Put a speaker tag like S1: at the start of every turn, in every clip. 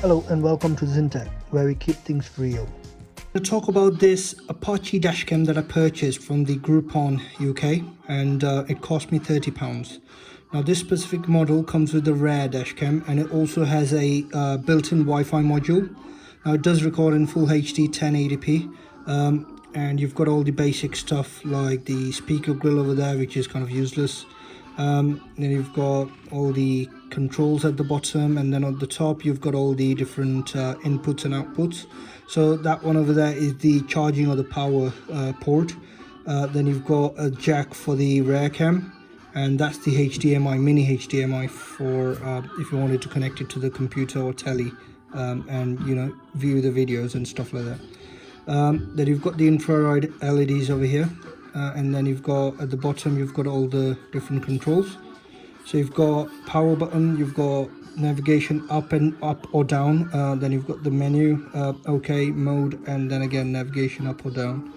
S1: Hello and welcome to Zintech, where we keep things real.
S2: To talk about this Apachie dashcam that I purchased from the Groupon UK, and it cost me £30. Now this specific model comes with a rare dashcam, and it also has a built-in Wi-Fi module. Now it does record in full HD 1080p, and you've got all the basic stuff like the speaker grill over there, which is kind of useless. Then you've got all the controls at the bottom, and then on the top you've got all the different inputs and outputs. So that one over there is the charging or the power port. Then you've got a jack for the rear cam, and that's the HDMI, mini HDMI for if you wanted to connect it to the computer or telly, and view the videos and stuff like that. Then you've got the infrared LEDs over here, and then you've got at the bottom you've got all the different controls. So you've got power button, you've got navigation up or down, then you've got the menu, OK mode, and then again navigation up or down.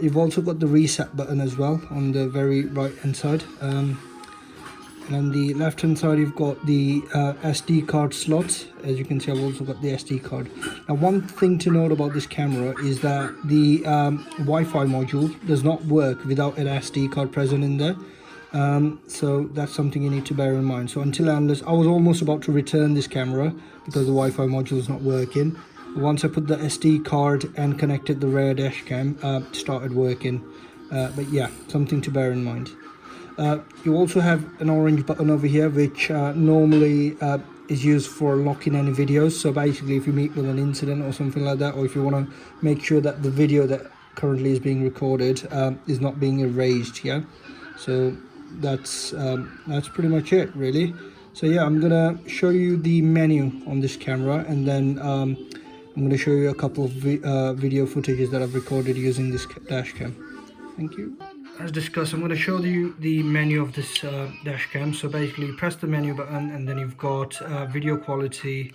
S2: You've also got the reset button as well on the very right hand side, and on the left hand side you've got the SD card slot. As you can see, I've also got the SD card. Now one thing to note about this camera is that the Wi-Fi module does not work without an SD card present in there. So that's something you need to bear in mind. So unless I was almost about to return this camera because the Wi-Fi module is not working. Once I put the SD card and connected the rear dash cam, it started working. But yeah, something to bear in mind. You also have an orange button over here, which normally is used for locking any videos. So basically if you meet with an incident or something like that, or if you want to make sure that the video that currently is being recorded is not being erased, yeah. So that's pretty much it really. So yeah, I'm gonna show you the menu on this camera, and then I'm gonna show you a couple of video footages that I've recorded using this dash cam. Thank you. As discussed, I'm going to show you the menu of this dash cam. So basically you press the menu button, and then you've got video quality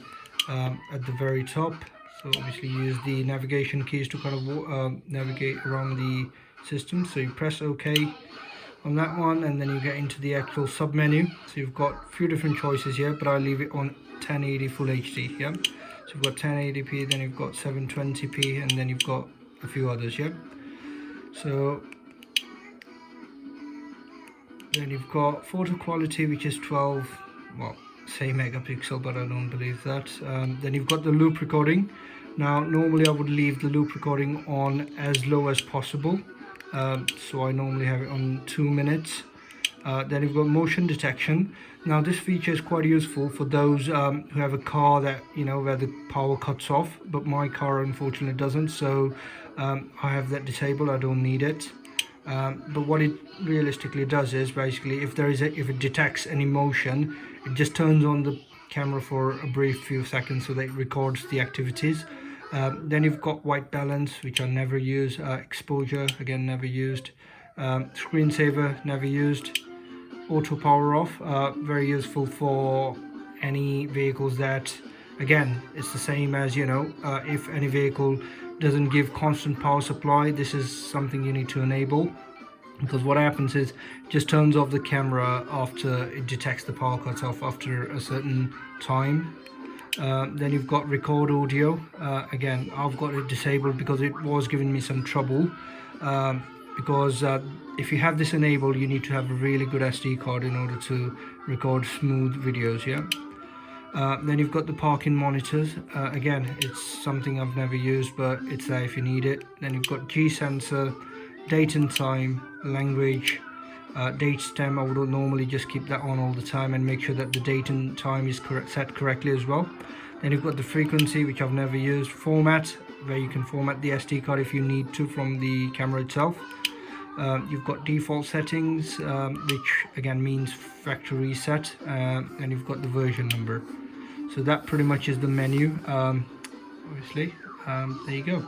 S2: at the very top. So obviously you use the navigation keys to kind of navigate around the system. So you press OK on that one, and then you get into the actual sub menu. So you've got a few different choices here, but I'll leave it on 1080 full HD. Yeah, so you've got 1080p, then you've got 720p, and then you've got a few others. Yeah, so then you've got photo quality, which is 12, well, say megapixel, but I don't believe that. Then you've got the loop recording. Now normally I would leave the loop recording on as low as possible. So I normally have it on 2 minutes. Then you've got motion detection. Now this feature is quite useful for those who have a car that, where the power cuts off, but my car unfortunately doesn't. So I have that disabled, I don't need it. But what it realistically does is basically if it detects any motion, it just turns on the camera for a brief few seconds so that it records the activities. Then you've got white balance, which I never use. Exposure, again never used. Screensaver, never used. Auto power off, very useful for any vehicles that, again, it's the same as if any vehicle doesn't give constant power supply, this is something you need to enable, because what happens is it just turns off the camera after it detects the power cuts off after a certain time. Then you've got record audio. Again, I've got it disabled because it was giving me some trouble, because if you have this enabled, you need to have a really good SD card in order to record smooth videos. Yeah. Then you've got the parking monitors. Again, it's something I've never used, but it's there if you need it. Then you've got G sensor, date and time, language, date stem. I would normally just keep that on all the time and make sure that the date and time is set correctly as well. Then you've got the frequency, which I've never used. Format, where you can format the SD card if you need to from the camera itself. You've got default settings, which again means factory reset, and you've got the version number. So that pretty much is the menu, obviously. There you go.